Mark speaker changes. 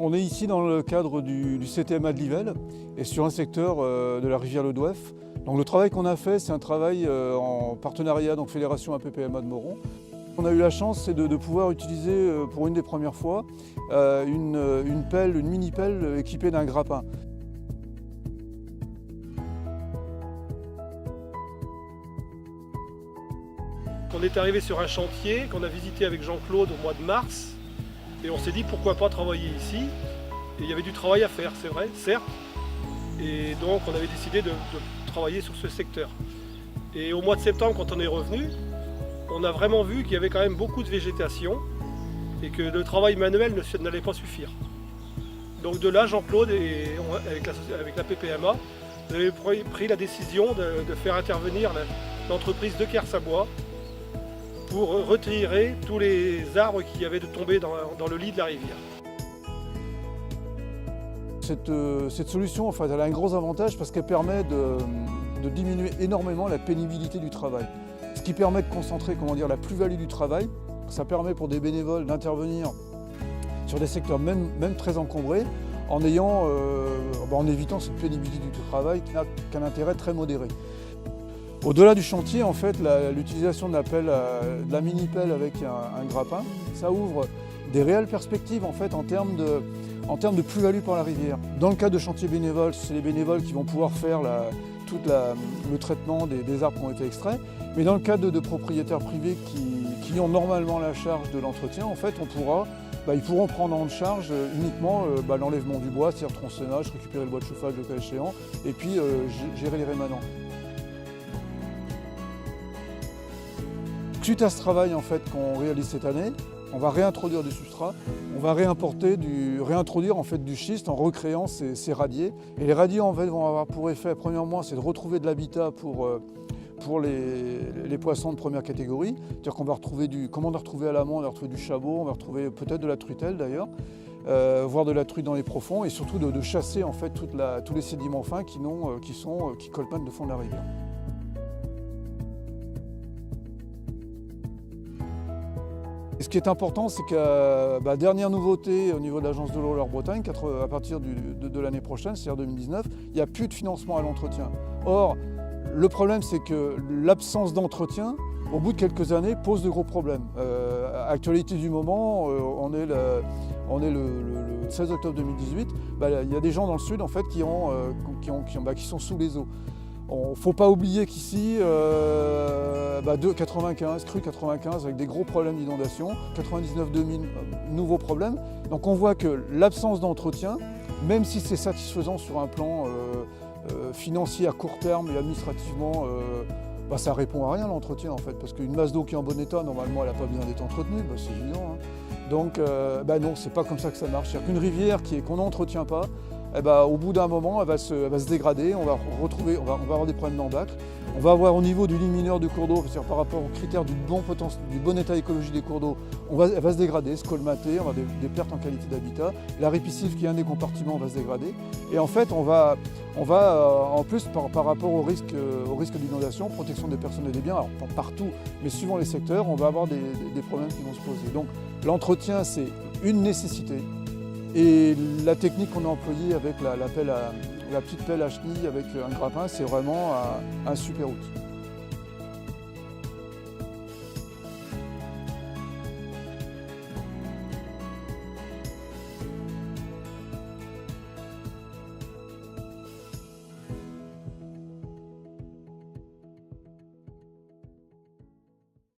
Speaker 1: On est ici dans le cadre du CTMA de Livelle et sur un secteur de la rivière Le Douef. Donc le travail qu'on a fait, c'est un travail en partenariat, donc Fédération APPMA de Moron. On a eu la chance de pouvoir utiliser pour une des premières fois une pelle, une mini-pelle équipée d'un grappin.
Speaker 2: On est arrivé sur un chantier qu'on a visité avec Jean-Claude au mois de mars et on s'est dit pourquoi pas travailler ici. Et il y avait du travail à faire, c'est vrai, certes. Et donc on avait décidé de travailler sur ce secteur. Et au mois de septembre, quand on est revenu, on a vraiment vu qu'il y avait quand même beaucoup de végétation et que le travail manuel n'allait pas suffire. Donc de là, Jean-Claude, avec la PPMA, nous avons pris la décision de faire intervenir l'entreprise de Kersabois pour retirer tous les arbres qui avaient tombé dans le lit de la rivière.
Speaker 1: Cette solution, en fait, elle a un gros avantage parce qu'elle permet de diminuer énormément la pénibilité du travail. Ce qui permet de concentrer, la plus-value du travail. Ça permet pour des bénévoles d'intervenir sur des secteurs même très encombrés en évitant cette pénibilité du travail qui n'a qu'un intérêt très modéré. Au-delà du chantier, en fait, l'utilisation de la mini-pelle avec un grappin, ça ouvre des réelles perspectives en fait, en termes de plus-value pour la rivière. Dans le cas de chantiers bénévoles, c'est les bénévoles qui vont pouvoir faire tout le traitement des arbres qui ont été extraits. Mais dans le cas de propriétaires privés qui ont normalement la charge de l'entretien, en fait, ils pourront prendre en charge uniquement l'enlèvement du bois, c'est-à-dire tronçonnage, récupérer le bois de chauffage le cas échéant, et puis gérer les rémanents. Suite à ce travail en fait, qu'on réalise cette année, on va réintroduire du substrat, on va réintroduire en fait, du schiste en recréant ces radiers. Et les radiers en fait, vont avoir pour effet, premièrement, c'est de retrouver de l'habitat pour les poissons de première catégorie. C'est-à-dire qu'on va retrouver comme on a retrouvé à l'amont, on va retrouver du chabot, on va retrouver peut-être de la truitelle d'ailleurs, voire de la truite dans les profonds, et surtout de chasser en fait, tous les sédiments fins qui colmatent le fond de la rivière. Ce qui est important, c'est que dernière nouveauté au niveau de l'agence de l'eau Loire-Bretagne, à partir de l'année prochaine, c'est-à-dire 2019, il n'y a plus de financement à l'entretien. Or, le problème, c'est que l'absence d'entretien, au bout de quelques années, pose de gros problèmes. Actualité du moment, on est le 16 octobre 2018, il y a des gens dans le sud en fait, qui sont sous les eaux. Il ne faut pas oublier qu'ici, 95, crue 95 avec des gros problèmes d'inondation, 99-2000, nouveaux problèmes. Donc on voit que l'absence d'entretien, même si c'est satisfaisant sur un plan financier à court terme et administrativement, ça répond à rien l'entretien en fait, parce qu'une masse d'eau qui est en bon état, normalement elle n'a pas besoin d'être entretenue, c'est évident. Donc non, c'est pas comme ça que ça marche. C'est-à-dire qu'une rivière qu'on n'entretient pas, au bout d'un moment, elle va se dégrader, on va avoir des problèmes d'embâcle. On va avoir au niveau du lit mineur du cours d'eau, c'est-à-dire par rapport aux critères du bon état écologique des cours d'eau, elle va se dégrader, se colmater, on va avoir des pertes en qualité d'habitat. La répiscive qui est un des compartiments va se dégrader. Et en fait, on va en plus, par rapport au risque d'inondation, protection des personnes et des biens, alors pas partout, mais suivant les secteurs, on va avoir des problèmes qui vont se poser. Donc l'entretien, c'est une nécessité. Et la technique qu'on a employée avec la petite pelle à chenille avec un grappin, c'est vraiment un super outil.